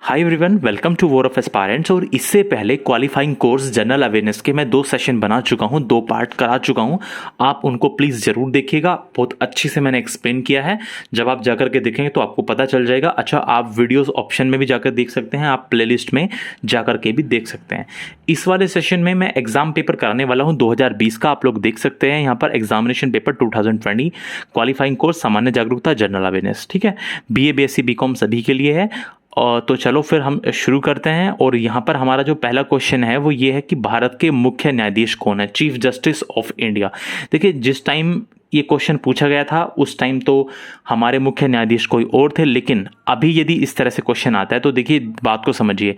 Hi everyone, welcome to War of Aspirants. और इससे पहले क्वालिफाइंग कोर्स जनरल अवेयरनेस के मैं 2 सेशन बना चुका हूं, 2 पार्ट करा चुका हूं। आप उनको प्लीज़ ज़रूर देखिएगा, बहुत अच्छी से मैंने एक्सप्लेन किया है। जब आप जाकर के देखेंगे तो आपको पता चल जाएगा। अच्छा, आप वीडियोस ऑप्शन में भी जाकर देख सकते हैं, आप प्लेलिस्ट में जाकर के भी देख सकते हैं। इस वाले सेशन में मैं एग्जाम पेपर कराने वाला हूँ 2020 का। आप लोग देख सकते हैं यहाँ पर एग्जामिनेशन पेपर 2020 क्वालिफाइंग कोर्स सामान्य जागरूकता जनरल अवेयरनेस, ठीक है। BA BSc BCom सभी के लिए है। और तो चलो फिर हम शुरू करते हैं। और यहाँ पर हमारा जो पहला क्वेश्चन है वो ये है कि भारत के मुख्य न्यायाधीश कौन है, चीफ जस्टिस ऑफ इंडिया। देखिए, जिस टाइम ये क्वेश्चन पूछा गया था उस टाइम तो हमारे मुख्य न्यायाधीश कोई और थे, लेकिन अभी यदि इस तरह से क्वेश्चन आता है तो देखिए बात को समझिए।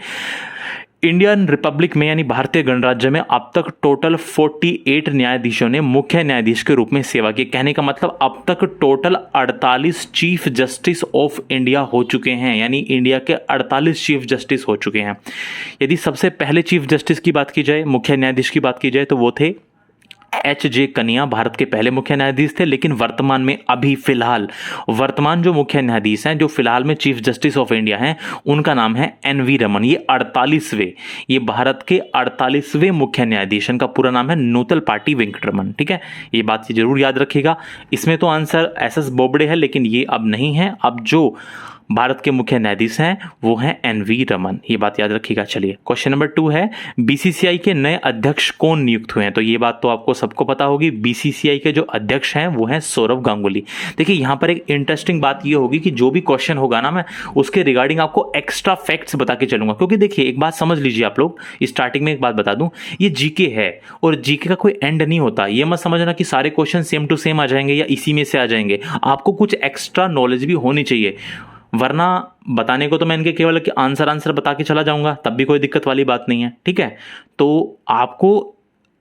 इंडियन रिपब्लिक में यानी भारतीय गणराज्य में अब तक टोटल 48 न्यायाधीशों ने मुख्य न्यायाधीश के रूप में सेवा की। कहने का मतलब अब तक total 48 chief justice of India हो चुके हैं, यानी इंडिया के 48 चीफ जस्टिस हो चुके हैं। यदि सबसे पहले चीफ जस्टिस की बात की जाए, मुख्य न्यायाधीश की बात की जाए, तो वो थे HJ कनिया, भारत के पहले मुख्य न्यायाधीश थे। लेकिन वर्तमान में अभी फिलहाल वर्तमान जो मुख्य न्यायाधीश हैं, जो फिलहाल में चीफ जस्टिस ऑफ इंडिया हैं, उनका नाम है NV रमन। ये 48वें, ये भारत के 48वें मुख्य न्यायाधीश। इनका पूरा नाम है नूतल पाटी वेंकटरमन, ठीक है। ये बात जरूर याद रखिएगा। इसमें तो आंसर SS बोबडे है, लेकिन ये अब नहीं है। अब जो भारत के मुख्य न्यायाधीश हैं वो हैं NV रमन, ये बात याद रखिएगा। चलिए, क्वेश्चन नंबर 2 है BCCI के नए अध्यक्ष कौन नियुक्त हुए हैं। तो ये बात तो आपको सबको पता होगी। BCCI के जो अध्यक्ष हैं वो हैं सौरभ गांगुली। देखिए, यहाँ पर एक इंटरेस्टिंग बात ये होगी कि जो भी क्वेश्चन होगा ना, मैं उसके रिगार्डिंग आपको एक्स्ट्रा फैक्ट्स बता के चलूंगा। क्योंकि देखिए, एक बात समझ लीजिए आप लोग, स्टार्टिंग में एक बात बता दूं, ये GK है और GK का कोई एंड नहीं होता। ये मत समझना कि सारे क्वेश्चन सेम टू सेम आ जाएंगे या इसी में से आ जाएंगे। आपको कुछ एक्स्ट्रा नॉलेज भी होनी चाहिए, वरना बताने को तो मैं इनके केवल कि आंसर बता के चला जाऊंगा, तब भी कोई दिक्कत वाली बात नहीं है, ठीक है। तो आपको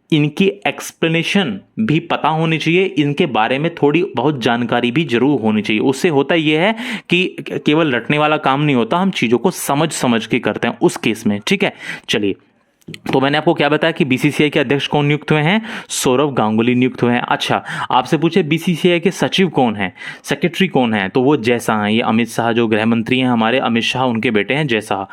इनकी एक्सप्लेनेशन भी पता होनी चाहिए, इनके बारे में थोड़ी बहुत जानकारी भी जरूर होनी चाहिए। उससे होता यह है कि केवल रटने वाला काम नहीं होता, हम चीजों को समझ के करते हैं उस केस में, ठीक है। चलिए, तो मैंने आपको क्या बताया कि BCCI के अध्यक्ष कौन नियुक्त हुए हैं, सौरभ गांगुली नियुक्त हुए हैं। अच्छा, आपसे पूछे BCCI के सचिव कौन है, सेक्रेटरी कौन है, तो वो जय शाह हैं। ये अमित शाह जो गृह मंत्री हैं हमारे, अमित शाह उनके बेटे हैं जय शाह।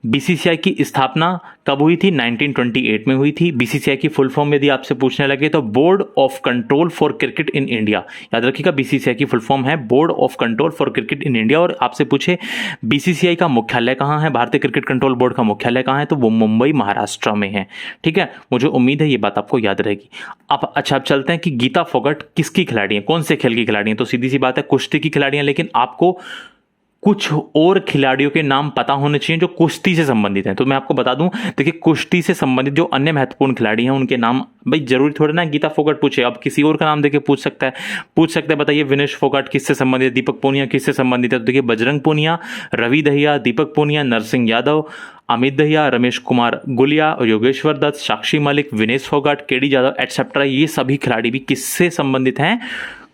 BCCI की स्थापना कब हुई थी, 1928 में हुई थी। BCCI की फुल फॉर्म यदि आपसे पूछने लगे तो board of control for cricket in India. याद रखिएगा, BCCI की फुल फॉर्म है board of control for cricket in India. और आपसे पूछे BCCI का मुख्यालय कहाँ है, भारतीय क्रिकेट कंट्रोल बोर्ड का मुख्यालय कहाँ है, तो वो मुंबई महाराष्ट्र में है, ठीक है। मुझे उम्मीद है ये बात आपको याद रहेगी। अब अच्छा, अब चलते हैं कि गीता फोगाट किसकी खिलाड़ी है, कौन से खेल की खिलाड़ी है। तो सीधी सी बात है, कुश्ती की खिलाड़ी है। लेकिन आपको कुछ और खिलाड़ियों के नाम पता होने चाहिए जो कुश्ती से संबंधित हैं। तो मैं आपको बता दूं, देखिए, कुश्ती से संबंधित जो अन्य महत्वपूर्ण खिलाड़ी हैं उनके नाम, भाई जरूरी थोड़ा ना गीता फोगाट पूछे, अब किसी और का नाम देके पूछ सकता है। बताइए, विनेश फोगाट किससे संबंधित है, दीपक पूनिया किससे संबंधित है। तो देखिए, बजरंग पूनिया, रवि दहिया, दीपक पूनिया, नरसिंह यादव, अमित दहिया, रमेश कुमार गुलिया, योगेश्वर दत्त, साक्षी मलिक, विनेश फोगाट, KD जाधव एटसेट्रा, ये सभी खिलाड़ी भी किससे संबंधित हैं,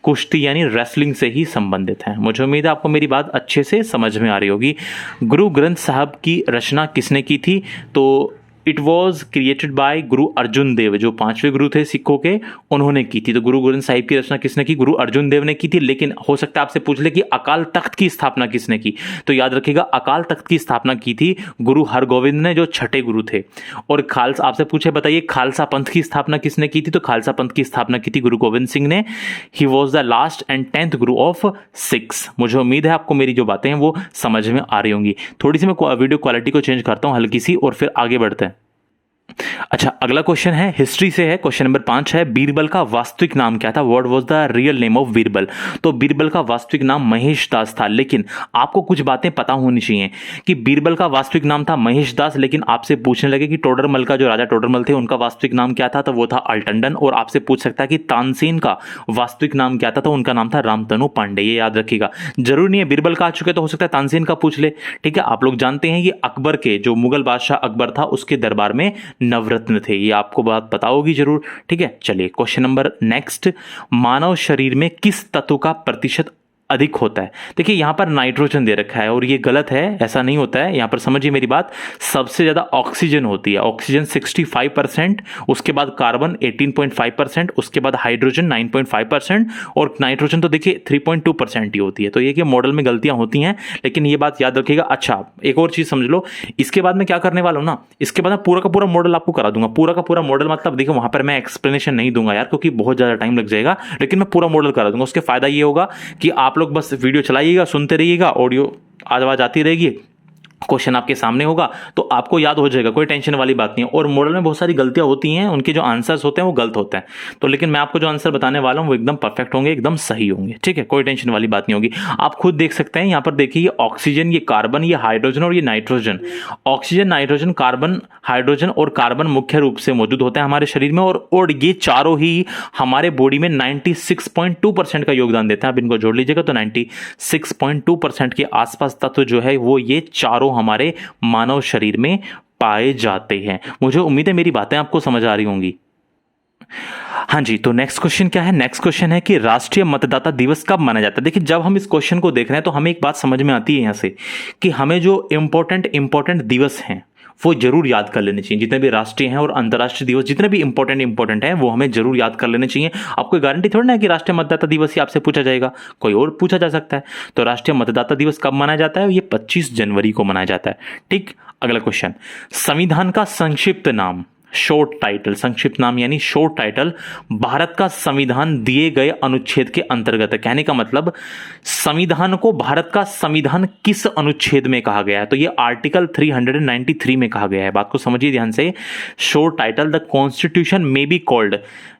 कुश्ती यानी रेसलिंग से ही संबंधित हैं। मुझे उम्मीद है आपको मेरी बात अच्छे से समझ में आ रही होगी। गुरु ग्रंथ साहब की रचना किसने की थी, तो इट वॉज क्रिएटेड बाय गुरु अर्जुन देव, जो 5वें गुरु थे सिखों के, उन्होंने की थी। तो गुरु ग्रंथ साहिब की रचना किसने की, गुरु अर्जुन देव ने की थी। लेकिन हो सकता है आपसे पूछ ले कि अकाल तख्त की स्थापना किसने की, तो याद रखिएगा, अकाल तख्त की स्थापना की थी गुरु हरगोविंद ने, जो 6ठे गुरु थे। और खालसा, आपसे पूछे बताइए खालसा पंथ की स्थापना किसने की थी, तो खालसा पंथ की स्थापना की थी गुरु गोविंद सिंह ने। He was the last and 10th Guru of six. मुझे उम्मीद है आपको मेरी जो बातें हैं वो समझ में आ रही होंगी। थोड़ी सी मैं वीडियो क्वालिटी को चेंज करता हूं हल्की सी, और फिर आगे बढ़ते हैं। अच्छा, अगला क्वेश्चन है हिस्ट्री से है। क्वेश्चन नंबर 5 है, बीरबल का वास्तविक नाम क्या था, what was the real name of Birbal. तो बीरबल का वास्तविक नाम महेश दास था। लेकिन आपको कुछ बातें पता होनी चाहिए कि बीरबल का वास्तविक नाम था महेश दास, लेकिन आपसे पूछने लगे कि टोडरमल का, जो राजा टोडरमल थे, उनका वास्तविक नाम क्या था, तो वो था अल्टंडन। और आपसे पूछ सकता है कि तानसेन का वास्तविक नाम क्या था, तो उनका नाम था रामतनु पांडे। ये याद रखिएगा, जरूरी नहीं है बीरबल का आ चुके तो हो सकता है तानसेन का पूछ ले, ठीक है। आप लोग जानते हैं ये अकबर के, जो मुगल बादशाह अकबर था, उसके दरबार में नवरत्न थे। ये आपको बात पता होगी जरूर, ठीक है। चलिए, क्वेश्चन नंबर नेक्स्ट, मानव शरीर में किस तत्व का प्रतिशत अधिक होता है। देखिए यहाँ पर नाइट्रोजन दे रखा है और ये गलत है, ऐसा नहीं होता है। यहाँ पर समझिए मेरी बात, सबसे ज़्यादा ऑक्सीजन होती है, ऑक्सीजन 65%, उसके बाद कार्बन 18.5%, उसके बाद हाइड्रोजन 9.5% और नाइट्रोजन तो देखिए 3.2% ही होती है। तो ये कि मॉडल में गलतियां होती हैं, लेकिन ये बात याद रखिएगा। अच्छा एक और चीज़ समझ लो, इसके बाद मैं क्या करने वाला हूँ ना, इसके बाद मैं पूरा का पूरा मॉडल आपको करा दूंगा। पूरा का पूरा मॉडल मतलब देखिए वहां पर मैं एक्सप्लेनेशन नहीं दूंगा यार, क्योंकि बहुत ज़्यादा टाइम लग जाएगा, लेकिन मैं पूरा मॉडल करा दूंगा। उसके फायदा ये होगा कि आप लोग बस वीडियो चलाइएगा, सुनते रहिएगा, ऑडियो आवाज आती रहेगी, क्वेश्चन आपके सामने होगा तो आपको याद हो जाएगा, कोई टेंशन वाली बात नहीं है। और मॉडल में बहुत सारी गलतियां होती हैं, उनके जो आंसर्स होते हैं वो गलत होते हैं, तो लेकिन मैं आपको जो आंसर बताने वाला हूं वो एकदम परफेक्ट होंगे, एकदम सही होंगे, ठीक है, कोई टेंशन वाली बात नहीं होगी। आप खुद देख सकते हैं यहाँ पर, देखिए ये ऑक्सीजन, ये कार्बन, ये हाइड्रोजन और ये nitrogen. Oxygen, nitrogen, carbon, hydrogen और कार्बन मुख्य रूप से मौजूद होते हैं हमारे शरीर में, और ये चारों ही हमारे बॉडी में 96.2% का योगदान देते हैं। आप इनको जोड़ लीजिएगा तो 96.2% के आसपास तत्व जो है वो ये चारों हमारे मानव शरीर में पाए जाते हैं। मुझे उम्मीद है मेरी बातें आपको समझ आ रही होंगी। हाँ जी, तो नेक्स्ट क्वेश्चन क्या है? नेक्स्ट क्वेश्चन है कि राष्ट्रीय मतदाता दिवस कब मनाया जाता है। देखिए जब हम इस क्वेश्चन को देख रहे हैं तो हमें एक बात समझ में आती है यहां से कि हमें जो इंपॉर्टेंट दिवस हैं वो जरूर याद कर लेने चाहिए। जितने भी राष्ट्रीय हैं और अंतर्राष्ट्रीय दिवस जितने भी इंपॉर्टेंट हैं वो हमें जरूर याद कर लेने चाहिए। आपको गारंटी थोड़ी ना है कि राष्ट्रीय मतदाता दिवस ही आपसे पूछा जाएगा, कोई और पूछा जा सकता है। तो राष्ट्रीय मतदाता दिवस कब मनाया जाता है? ये 25 जनवरी को मनाया जाता है। ठीक, अगला क्वेश्चन, संविधान का संक्षिप्त नाम, शॉर्ट टाइटल, संक्षिप्त नाम यानी शॉर्ट टाइटल भारत का संविधान दिए गए अनुच्छेद के अंतर्गत है। कहने का मतलब संविधान को भारत का संविधान किस अनुच्छेद में कहा गया है? तो ये आर्टिकल 393 में कहा गया है। बात को समझिए ध्यान से। Short title, the constitution may be called,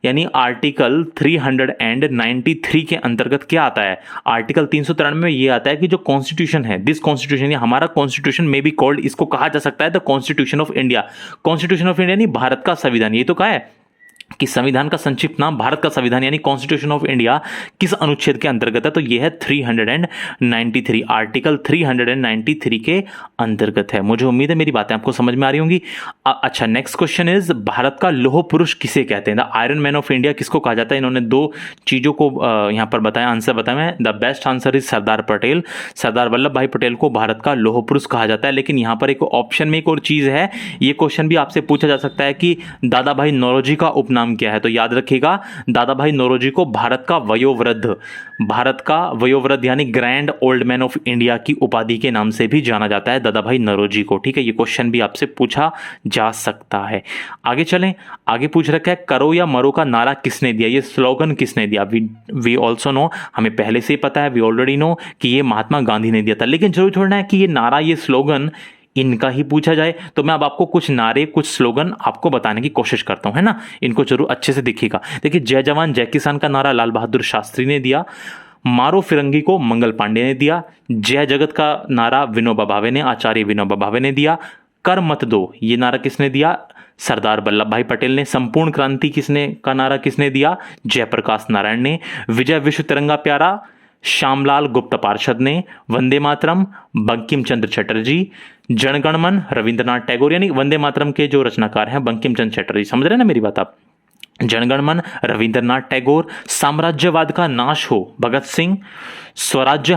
यानी आर्टिकल 393 के अंतर्गत क्या आता है? आर्टिकल 393 में ये आता है कि जो कॉन्स्टिट्यूशन है, दिस कॉन्स्टिट्यूशन, हमारा कॉन्स्टिट्यूशन मे बी कॉल्ड, इसको कहा जा सकता है the constitution of India. Constitution of India यानी भारत का संविधान। ये तो कहा है कि संविधान का संक्षिप्त नाम भारत का संविधान यानी कॉन्स्टिट्यूशन ऑफ इंडिया किस अनुच्छेद के अंतर्गत है? तो यह है 393, आर्टिकल 393 के अंतर्गत है। मुझे उम्मीद है मेरी बातें आपको समझ में आ रही होंगी। अच्छा, नेक्स्ट क्वेश्चन इज, भारत का लौह पुरुष किसे कहते हैं? The iron man of India किसको कहा जाता है? इन्होंने दो चीजों को यहां पर बताया, आंसर बताया मैं। The best answer is Sardar Patel. Sardar Vallabh भाई पटेल को भारत का लौह पुरुष कहा जाता है। लेकिन यहां पर एक ऑप्शन में एक और चीज है, ये क्वेश्चन भी आपसे पूछा जा सकता है कि दादा भाई नौरोजी का उपनाम क्या है? तो याद रखिएगा, दादा भाई नौरोजी को भारत का वयोवृद्ध यानी grand old man of India की उपाधि के नाम से भी जाना जाता है दादा भाई नौरोजी को। ठीक है, ये क्वेश्चन भी आपसे पूछा जा सकता है। आगे चलें, आगे पूछ रखा है, करो या मरो का नारा किसने दिया? ये स्लोगन किसने दिया? वी ऑल्सो नो, हमें पहले से ही पता है, वी ऑलरेडी नो कि ये महात्मा गांधी ने दिया था। लेकिन जरूर छोड़ना है कि ये नारा, ये स्लोगन इनका ही पूछा जाए, तो मैं अब आपको कुछ नारे, कुछ स्लोगन आपको बताने की कोशिश करता हूं, है ना। इनको जरूर अच्छे से देखिएगा। देखिए, जय जवान जय किसान का नारा लाल बहादुर शास्त्री ने दिया। मारो फिरंगी को मंगल पांडे ने दिया। जय जगत का नारा विनोबा भावे ने, आचार्य विनोबा भावे ने दिया। कर मत दो, ये नारा किसने दिया? सरदार वल्लभ भाई पटेल ने। संपूर्ण क्रांति का नारा किसने दिया? जयप्रकाश नारायण ने। विजय विश्व तिरंगा प्यारा, श्यामलाल गुप्त पार्षद ने। वंदे मातरम, बंकिम चंद्र चटर्जी। जनगणमन, रविंद्रनाथ टैगोर, यानी वंदे मातरम के जो रचनाकार हैं बंकिम चंद्र चटर्जी। समझ रहे हैं ना मेरी बात आप? जनगणमन, रविंद्रनाथ टैगोर। साम्राज्यवाद का नाश हो, भगत सिंह। स्वराज्य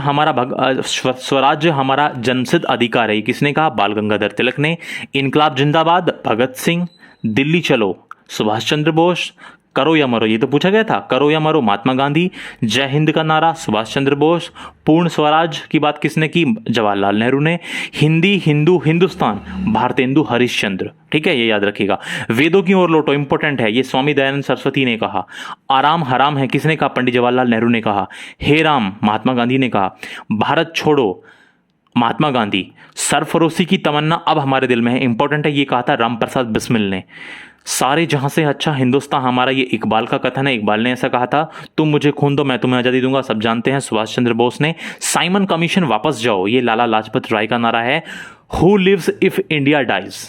हमारा जन्मसिद्ध अधिकार है, किसने कहा? बाल गंगाधर तिलक ने। इनकलाब जिंदाबाद, भगत सिंह। दिल्ली चलो, सुभाष चंद्र बोस। करो या मरो, ये तो पूछा गया था, करो या मरो, महात्मा गांधी। जय हिंद का नारा, सुभाष चंद्र बोस। पूर्ण स्वराज की बात किसने की? जवाहरलाल नेहरू ने। हिंदी, हिंदू, हिंदुस्तान, भारतेंदु हरिश्चंद्र। ठीक है, ये याद रखिएगा। वेदों की ओर लौटो, इंपॉर्टेंट है, ये स्वामी दयानंद सरस्वती ने कहा। आराम हराम है, किसने कहा? पंडित जवाहरलाल नेहरू ने कहा। हे राम, महात्मा गांधी ने कहा। भारत छोड़ो, महात्मा गांधी। सरफरोशी की तमन्ना अब हमारे दिल में है, इंपॉर्टेंट है, ये कहा था राम प्रसाद बिस्मिल ने। सारे जहां से अच्छा हिंदुस्तान हमारा, ये इकबाल का कथन है, इकबाल ने ऐसा कहा था। तुम मुझे खून दो मैं तुम्हें आजादी दूंगा, सब जानते हैं, सुभाष चंद्र बोस ने। साइमन कमीशन वापस जाओ, ये लाला लाजपत राय का नारा है। Who lives if India dies,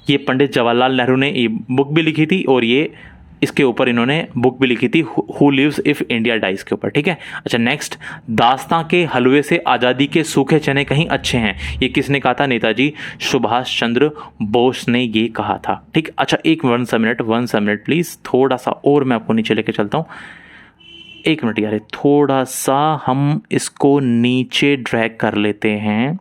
ये पंडित जवाहरलाल नेहरू ने ये बुक भी लिखी थी और ये इसके ऊपर इन्होंने बुक भी लिखी थी, who lives if India dies के ऊपर। ठीक है, अच्छा नेक्स्ट, दास्तां के हलवे से आजादी के सूखे चने कहीं अच्छे हैं, ये किसने कहा था? नेताजी सुभाष चंद्र बोस ने ये कहा था। ठीक, अच्छा एक वन सा मिनट प्लीज, थोड़ा सा और मैं आपको नीचे लेके चलता हूं। एक मिनट यार, थोड़ा सा हम इसको नीचे ड्रैग कर लेते हैं।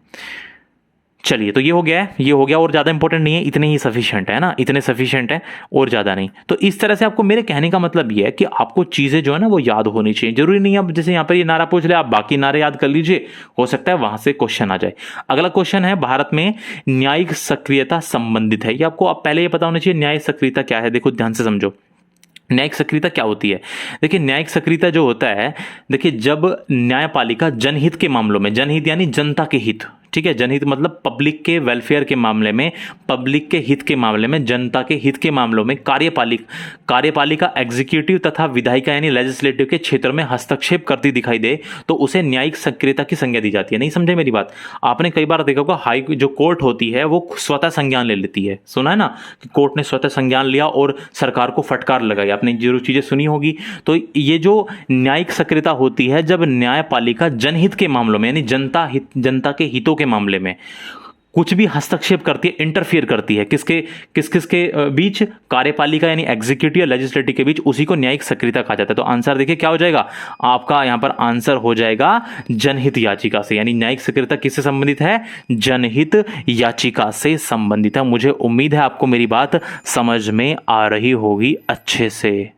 चलिए, तो ये हो गया है, ये हो गया, और ज़्यादा इंपॉर्टेंट नहीं है, इतने ही सफिशिएंट है ना, इतने सफिशिएंट है और ज़्यादा नहीं। तो इस तरह से आपको मेरे कहने का मतलब ये है कि आपको चीज़ें जो है ना वो याद होनी चाहिए। जरूरी नहीं है अब जैसे यहाँ पर ये नारा पूछ ले आप बाकी नारे याद कर लीजिए, हो सकता है वहां से क्वेश्चन आ जाए। अगला क्वेश्चन है, भारत में न्यायिक सक्रियता संबंधित है। ये आपको अब पहले ये पता होना चाहिए न्यायिक सक्रियता क्या है। देखो ध्यान से समझो, न्यायिक सक्रियता क्या होती है। देखिए न्यायिक सक्रियता जो होता है, देखिए जब न्यायपालिका जनहित के मामलों में, जनहित यानी जनता के हित, ठीक है, जनहित मतलब पब्लिक के वेलफेयर के मामले में, पब्लिक के हित के मामले में, जनता के हित के मामलों में कार्यपालिका एग्जीक्यूटिव तथा विधायिका यानी लेजिस्लेटिव के क्षेत्र में हस्तक्षेप करती दिखाई दे तो उसे न्यायिक सक्रियता की संज्ञा दी जाती है। नहीं समझे मेरी बात? आपने कई बार देखा होगा हाई जो कोर्ट होती है वो स्वतः संज्ञान ले लेती है, सुना है ना कि कोर्ट ने स्वतः संज्ञान लिया और सरकार को फटकार लगाई, आपने जरूर चीजें सुनी होगी। तो ये जो न्यायिक सक्रियता होती है जब न्यायपालिका जनहित के मामलों में यानी जनता के हितों के मामले में कुछ भी हस्तक्षेप करती है, इंटरफियर करती है, किसके बीच, कार्यपालिका यानी एग्जीक्यूटिव या लेजिस्लेटिव के बीच, उसी को न्यायिक सक्रियता कहा जाता है। तो आंसर देखिए क्या हो जाएगा आपका, यहां पर आंसर हो जाएगा जनहित याचिका से, यानी न्यायिक सक्रियता किससे संबंधित है, जनहित याचिका से संबंधित है। मुझे उम्मीद है आपको मेरी बात समझ में आ रही होगी अच्छे से,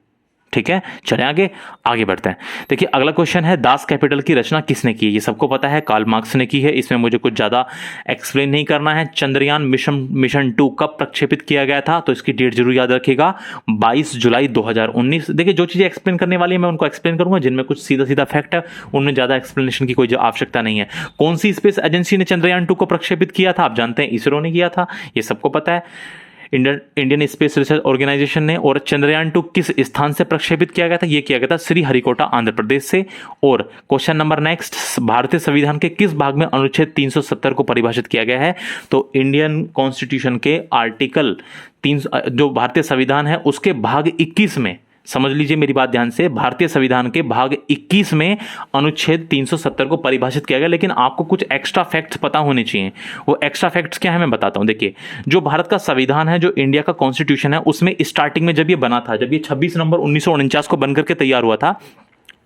ठीक है। चलें आगे बढ़ते हैं। देखिए अगला क्वेश्चन है, दास कैपिटल की रचना किसने की है। ये सबको पता है, कार्ल मार्क्स ने की है, इसमें मुझे कुछ ज्यादा एक्सप्लेन नहीं करना है। चंद्रयान मिशन 2 कब प्रक्षेपित किया गया था, तो इसकी डेट जरूर याद रखिएगा, 22 जुलाई 2019। देखिए जो चीजें एक्सप्लेन करने वाली है मैं उनको एक्सप्लेन करूंगा, जिनमें कुछ सीधा फैक्ट है उनमें ज्यादा एक्सप्लेनेशन की कोई आवश्यकता नहीं है। कौन सी स्पेस एजेंसी ने चंद्रयान 2 को प्रक्षेपित किया था, आप जानते हैं इसरो ने किया था, ये सबको पता है, इंडियन स्पेस रिसर्च ऑर्गेनाइजेशन ने। और चंद्रयान 2 किस स्थान से प्रक्षेपित किया गया था, यह किया गया था श्रीहरिकोटा आंध्र प्रदेश से। और क्वेश्चन नंबर नेक्स्ट, भारतीय संविधान के किस भाग में अनुच्छेद 370 को परिभाषित किया गया है, तो इंडियन कॉन्स्टिट्यूशन के आर्टिकल 3, जो भारतीय संविधान है उसके भाग 21 में, समझ लीजिए मेरी बात ध्यान से, भारतीय संविधान के भाग 21 में अनुच्छेद 370 को परिभाषित किया गया। लेकिन आपको कुछ एक्स्ट्रा फैक्ट्स पता होने चाहिए। वो एक्स्ट्रा फैक्ट्स क्या है मैं बताता हूं। देखिए जो भारत का संविधान है, जो इंडिया का कॉन्स्टिट्यूशन है, उसमें स्टार्टिंग में जब ये बना था, जब ये 26 नवंबर 1949 को बनकर के तैयार हुआ था,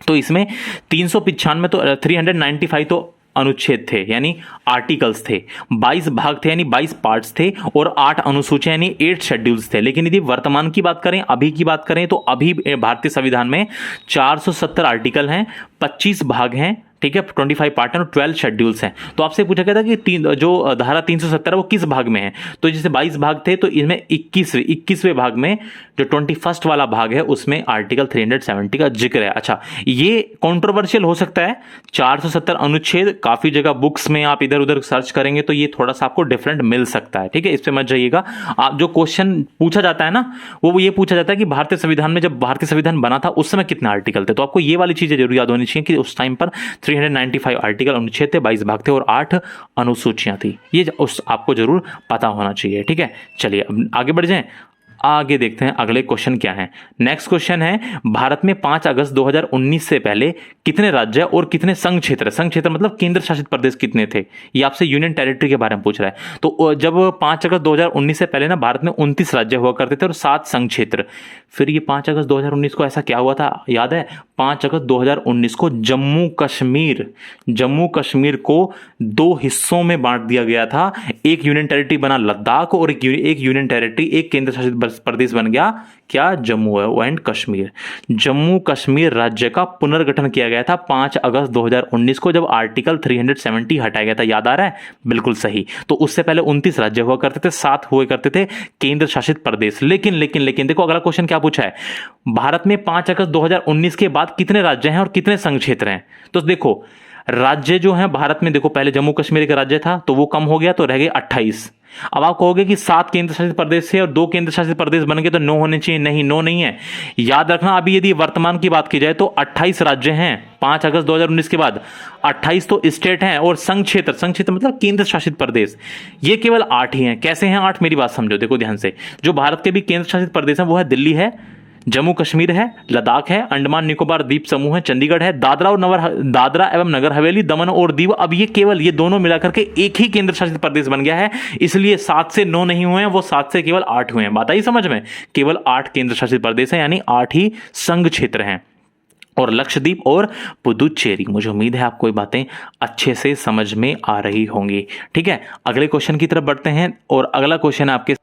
तो इसमें 395 तो 395 तो अनुच्छेद थे यानी आर्टिकल्स थे, 22 भाग थे यानी 22 पार्ट्स थे, और 8 अनुसूचियां यानी 8 शेड्यूल्स थे। लेकिन यदि वर्तमान की बात करें, अभी की बात करें, तो अभी भारतीय संविधान में 470 आर्टिकल हैं, 25 भाग हैं, ठीक है, 25 पार्ट है और 12 शेड्यूल्स हैं। तो आपसे पूछा गया था कि जो धारा 370 है वो किस भाग में है, तो जैसे 22 भाग थे तो इसमें 21वें भाग में जो 21st वाला भाग है उसमें आर्टिकल 370 का जिक्र है। अच्छा, ये कंट्रोवर्शियल हो सकता है, 470 अनुच्छेद, काफी जगह बुक्स में आप इधर उधर सर्च करेंगे तो ये थोड़ा सा आपको डिफरेंट मिल सकता है, ठीक है, इस पे मत जाइएगा। आप जो क्वेश्चन पूछा जाता है ना, वो ये पूछा जाता है कि भारतीय संविधान में, जब भारतीय संविधान बना था उस समय कितने आर्टिकल थे, तो आपको ये वाली चीजें जरूर याद होनी चाहिए कि उस टाइम पर 395 आर्टिकल अनुच्छेद थे, 22 भाग थे और 8 अनुसूचियां थी। ये आपको जरूर पता होना चाहिए, ठीक है। चलिए अब आगे बढ़ जाएं, आगे देखते हैं अगले क्वेश्चन क्या है। नेक्स्ट क्वेश्चन है, भारत में 5 अगस्त 2019 से पहले कितने राज्य और कितने संघ क्षेत्र, संघ क्षेत्र मतलब केंद्र शासित प्रदेश कितने थे, ये आपसे यूनियन टेरिटरी के बारे में पूछ रहा है। तो जब 5 अगस्त 2019 से पहले ना भारत में 29 राज्य हुआ करते थे और 7 संघ क्षेत्र। फिर ये 5 अगस्त 2019 को ऐसा क्या हुआ था, याद है? 5 अगस्त 2019 को जम्मू कश्मीर को 2 हिस्सों में बांट दिया गया था। एक यूनियन टेरिटरी बना लद्दाख और एक यूनियन टेरिटरी, एक केंद्र शासित प्रदेश बन गया क्या, जम्मू एंड कश्मीर। जम्मू कश्मीर राज्य का पुनर्गठन किया गया था 5 अगस्त 2019 को, जब आर्टिकल 370 हटाया गया था, याद आ रहा है? बिल्कुल सही। तो उससे पहले 29 राज्य हुआ करते थे, 7 हुआ करते थे केंद्र शासित प्रदेश। लेकिन देखो अगला क्वेश्चन क्या पूछा है, भारत में 5 अगस्त 2019 के बाद कितने राज्य हैं और कितने संघ क्षेत्र हैं। तो देखो राज्य जो है भारत में, देखो पहले जम्मू कश्मीर का राज्य था तो वो कम हो गया तो रह गए 28। अब आप कहोगे कि 7 केंद्र शासित प्रदेश थे और 2 केंद्र शासित प्रदेश बन गए तो 9 होने चाहिए, नहीं 9 नहीं है। याद रखना, अभी यदि वर्तमान की बात की जाए तो 28 राज्य हैं 5 अगस्त 2019 के बाद, 28 तो स्टेट हैं, और संघ क्षेत्र मतलब केंद्र शासित प्रदेश ये केवल 8 ही हैं। कैसे हैं 8, मेरी बात समझो, देखो ध्यान से। जो भारत के भी केंद्र शासित प्रदेश हैं वो है दिल्ली है, जम्मू कश्मीर है, लद्दाख है, अंडमान निकोबार द्वीप समूह है, चंडीगढ़ है, दादरा एवं नगर हवेली, दमन और दीव। अब ये दोनों मिलाकर के एक ही केंद्र शासित प्रदेश बन गया है, इसलिए 7 से 9 नहीं हुए हैं, वो 7 से केवल 8 हुए हैं। बात आई समझ में? केवल 8 केंद्र शासित प्रदेश है यानी 8 ही संघ क्षेत्र हैं। और लक्षद्वीप और पुदुचेरी। मुझे उम्मीद है आपको ये बातें अच्छे से समझ में आ रही होंगी। ठीक है, अगले क्वेश्चन की तरफ बढ़ते हैं और अगला क्वेश्चन है आपके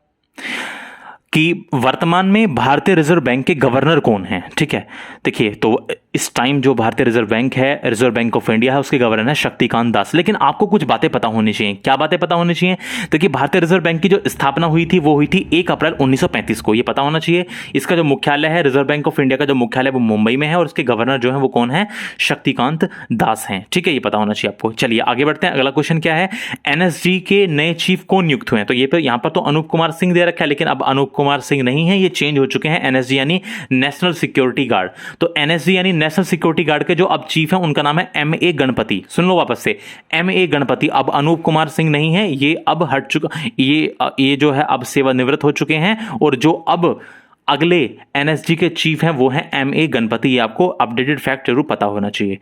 कि वर्तमान में भारतीय रिजर्व बैंक के गवर्नर कौन हैं। ठीक है, देखिए तो इस टाइम जो भारतीय रिजर्व बैंक है, रिजर्व बैंक ऑफ इंडिया है, उसके गवर्नर है शक्तिकांत दास। लेकिन आपको कुछ बातें पता होनी चाहिए। क्या बातें पता होनी चाहिए? देखिए भारतीय रिजर्व बैंक की जो स्थापना हुई थी वो हुई थी 1 अप्रैल 1935 को, ये पता होना चाहिए। इसका जो मुख्यालय है, रिजर्व बैंक ऑफ इंडिया का जो मुख्यालय वो मुंबई में है और उसके गवर्नर जो है वो कौन है? शक्तिकांत दास हैं। ठीक है, ये पता होना चाहिए आपको। चलिए आगे बढ़ते हैं। अगला क्वेश्चन क्या है? एनएसजी के नए चीफ कौन नियुक्त हुए हैं? तो ये पे यहां पर तो अनूप कुमार सिंह दे रखा है, लेकिन अब अनूप कुमार सिंह नहीं है, ये चेंज हो चुके हैं। एनएसजी यानी नेशनल सिक्योरिटी गार्ड। तो एनएसजी यानी नेशनल सिक्योरिटी गार्ड के जो अब चीफ हैं उनका नाम है एमए गणपति। सुन लो वापस से, एमए गणपति। अब अनूप कुमार सिंह नहीं है, ये अब हट चुका, ये जो है अब सेवानिवृत्त हो चुके हैं और जो अब अगले एनएसजी के चीफ हैं वो हैं एमए गणपति। ये आपको अपडेटेड फैक्ट जरूर पता होना चाहिए।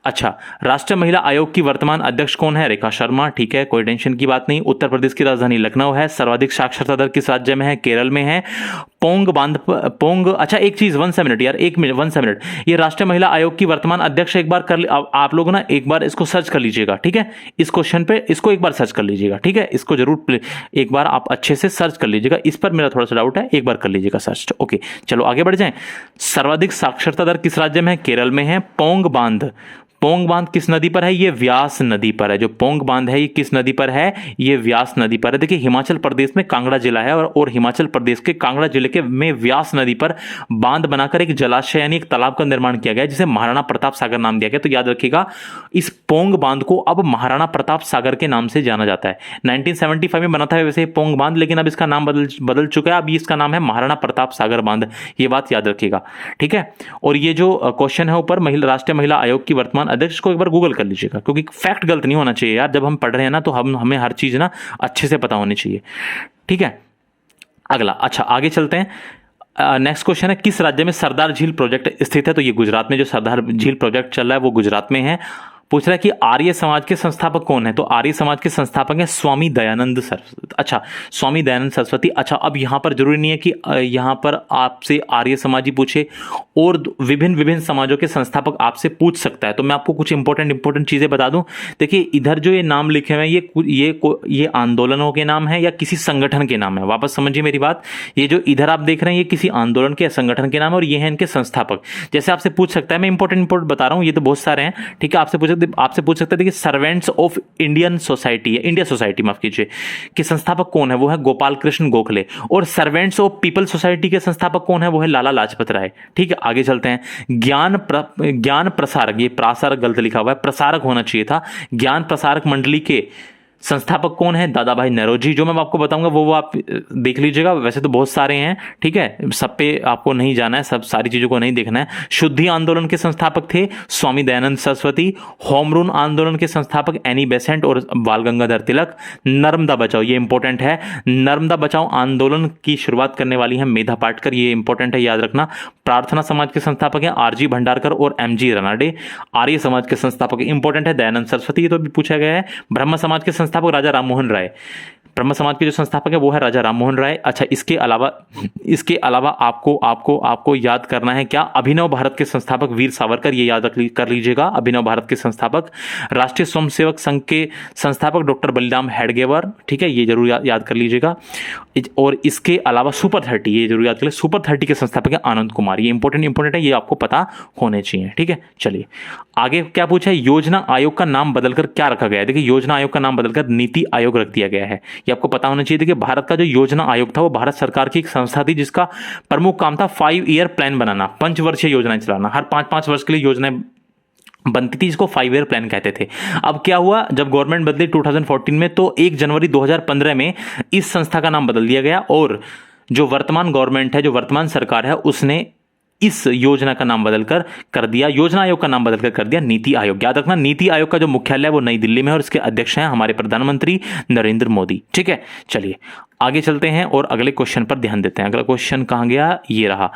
अच्छा, राष्ट्रीय महिला आयोग की वर्तमान अध्यक्ष कौन है? रेखा शर्मा। ठीक है, कोई टेंशन की बात नहीं। उत्तर प्रदेश की राजधानी लखनऊ है। सर्वाधिक साक्षरता दर किस राज्य में है? केरल में है। पोंग। अच्छा एक चीज, 1 मिनट यार, 1 मिनट 1 मिनट। ये राष्ट्रीय महिला आयोग की वर्तमान अध्यक्ष एक बार कर आप लोग ना एक बार इसको सर्च कर लीजिएगा। ठीक है, इस क्वेश्चन पे इसको एक बार सर्च कर लीजिएगा। ठीक है, इसको जरूर एक बार आप अच्छे से सर्च कर लीजिएगा। इस पर मेरा थोड़ा सा डाउट है, एक बार कर लीजिएगा सर्च। ओके, चलो आगे बढ़ जाएं। सर्वाधिक साक्षरता दर किस राज्य में है? केरल में है। पोंग बांध किस नदी पर है? ये व्यास नदी पर है। जो पोंग बांध है ये किस नदी पर है? ये व्यास नदी पर है। देखिए हिमाचल प्रदेश में कांगड़ा जिला है और हिमाचल प्रदेश के कांगड़ा जिले के में व्यास नदी पर बांध बनाकर एक जलाशय यानी एक तालाब का निर्माण किया गया जिसे महाराणा प्रताप सागर नाम दिया गया। तो याद रखिएगा, इस पोंग बांध को अब महाराणा प्रताप सागर के नाम से जाना जाता है। 1975 में बना था वैसे पोंग बांध, लेकिन अब इसका नाम बदल चुका है। अब इसका नाम है महाराणा प्रताप सागर बांध। ये बात याद रखिएगा। ठीक है, और ये जो क्वेश्चन है ऊपर राष्ट्रीय महिला आयोग की वर्तमान अध्यक्ष को एक बार गूगल कर लीजिएगा, क्योंकि फैक्ट गलत नहीं होना चाहिए यार। जब हम पढ़ रहे हैं ना तो हमें हर चीज ना अच्छे से पता होनी चाहिए। ठीक है, अगला। अच्छा आगे चलते हैं। नेक्स्ट क्वेश्चन है, किस राज्य में सरदार झील प्रोजेक्ट स्थित है? तो ये गुजरात में जो सरदार झील प्रोजेक्ट चल रहा है वो गुजरात में है। पूछ रहा है कि आर्य समाज के संस्थापक कौन है? तो आर्य समाज के संस्थापक हैं स्वामी दयानंद सरस्वती। अच्छा, स्वामी दयानंद सरस्वती। अच्छा, अब यहां पर जरूरी नहीं है कि यहां पर आपसे आर्य समाज ही पूछे, और विभिन्न समाजों के संस्थापक आपसे पूछ सकता है। तो मैं आपको कुछ इंपॉर्टेंट चीजें बता दूं। देखिए इधर जो ये नाम लिखे हुए हैं ये आंदोलनों के नाम है या किसी संगठन के नाम है। वापस समझिए मेरी बात, ये जो इधर आप देख रहे हैं ये किसी आंदोलन के संगठन के नाम है और ये है इनके संस्थापक। जैसे आपसे पूछ सकता है, मैं इंपॉर्टेंट बता रहा हूं, ये तो बहुत सारे हैं। ठीक है, आपसे पूछ सकते हैं, देखिए सर्वेंट्स ऑफ इंडियन सोसाइटी है, इंडिया सोसाइटी माफ कीजिए, कि संस्थापक कौन है? वो है गोपाल कृष्ण गोखले। और सर्वेंट्स ऑफ पीपल सोसाइटी के संस्थापक कौन है? वो है लाला लाजपत राय। ठीक है, आगे चलते हैं। ज्ञान प्रसारक, ये प्रासारक गलत लिखा हुआ है, प्रसारक होना चाहिए था। ज्ञान प्रसारक मंडली के संस्थापक कौन है? दादा भाई नौरोजी। जो मैं आपको बताऊंगा वो आप देख लीजिएगा, वैसे तो बहुत सारे हैं। ठीक है, सब पे आपको नहीं जाना है, सब सारी चीजों को नहीं देखना है। शुद्धि आंदोलन के संस्थापक थे स्वामी दयानंद सरस्वती। होम रूल आंदोलन के संस्थापक एनी बेसेंट और बाल गंगाधर तिलक। नर्मदा बचाओ, ये इंपॉर्टेंट है। नर्मदा बचाओ आंदोलन की शुरुआत करने वाली है मेधा पाटकर, ये इंपॉर्टेंट है, याद रखना। प्रार्थना समाज के संस्थापक हैं आरजी भंडारकर और एमजी रनाडे। आर्य समाज के संस्थापक इंपॉर्टेंट है दयानंद सरस्वती, ये तो भी पूछा गया है। ब्रह्म समाज के संस्थापक राजा राममोहन राय। ब्रह्म समाज के जो संस्थापक है वो है राजा राममोहन राय। अच्छा, इसके अलावा आपको याद करना है क्या? अभिनव भारत के संस्थापक वीर सावरकर, ये याद कर लीजिएगा। अभिनव भारत के संस्थापक। राष्ट्रीय स्वयंसेवक संघ के संस्थापक डॉक्टर बलिराम हेडगेवर। ठीक है, ये जरूर याद कर लीजिएगा। और इसके अलावा सुपर 30, ये जरूर याद कर ले, सुपर 30 के संस्थापक है आनंद कुमार। ये इंपॉर्टेंट है, ये आपको पता होने चाहिए। ठीक है, चलिए आगे क्या पूछा है? योजना आयोग का नाम बदलकर क्या रखा गया है? देखिए योजना आयोग का नाम बदलकर नीति आयोग रख दिया गया है, ये आपको पता होना चाहिए। देखिए भारत का जो योजना आयोग था वो भारत सरकार की एक संस्था थी जिसका प्रमुख काम था 5 ईयर प्लान बनाना, पंचवर्षीय योजनाएं चलाना। हर 5-5 वर्ष के लिए योजनाएं बनती थी, इसको 5 ईयर प्लान कहते थे। अब क्या हुआ, जब गवर्नमेंट बदली 2014 में, तो 1 जनवरी 2015 में इस संस्था का नाम बदल दिया गया और जो वर्तमान गवर्नमेंट है, जो वर्तमान सरकार है, उसने इस योजना का नाम बदलकर कर दिया, योजना आयोग का नाम बदलकर कर दिया नीति आयोग। याद रखना, नीति आयोग का जो मुख्यालय है वो नई दिल्ली में है और इसके अध्यक्ष हैं हमारे प्रधानमंत्री नरेंद्र मोदी। ठीक है, चलिए आगे चलते हैं और अगले क्वेश्चन पर ध्यान देते हैं। अगला क्वेश्चन कहाँ गया, ये रहा।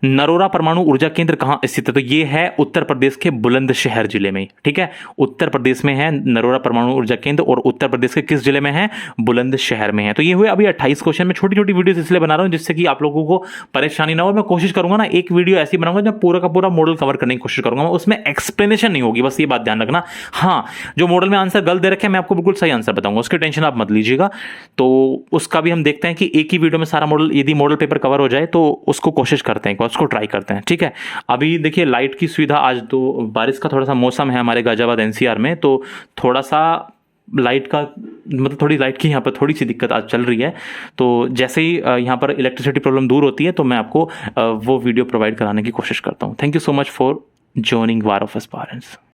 नरोरा परमाणु ऊर्जा केंद्र कहाँ स्थित है? तो ये है उत्तर प्रदेश के बुलंदशहर जिले में। ठीक है, उत्तर प्रदेश में है नरोरा परमाणु ऊर्जा केंद्र, और उत्तर प्रदेश के किस जिले में है? बुलंदशहर में है। तो ये हुए अभी 28 क्वेश्चन। में छोटी छोटी वीडियोस इसलिए बना रहा हूं जिससे कि आप लोगों को परेशानी ना हो। मैं कोशिश करूंगा ना एक वीडियो ऐसी बनाऊंगा जब पूरा का पूरा मॉडल कवर करने की कोशिश करूंगा, मैं उसमें एक्सप्लेनेशन नहीं होगी, बस ये बात ध्यान रखना। हाँ, जो मॉडल में आंसर गलत दे रखे हैं मैं आपको बिल्कुल सही आंसर बताऊंगा, उसकी टेंशन आप मत लीजिएगा। तो उसका भी हम देखते हैं कि एक ही वीडियो में सारा मॉडल, यदि मॉडल पेपर कवर हो जाए तो उसको कोशिश करते हैं, उसको ट्राई करते हैं। ठीक है, अभी देखिए लाइट की सुविधा, आज तो बारिश का थोड़ा सा मौसम है हमारे गाजियाबाद एनसीआर में, तो थोड़ा सा लाइट का मतलब थोड़ी लाइट की यहाँ पर थोड़ी सी दिक्कत आज चल रही है। तो जैसे ही यहाँ पर इलेक्ट्रिसिटी प्रॉब्लम दूर होती है तो मैं आपको वो वीडियो प्रोवाइड कराने की कोशिश करता हूँ। Thank you so much for joining war of aspirants.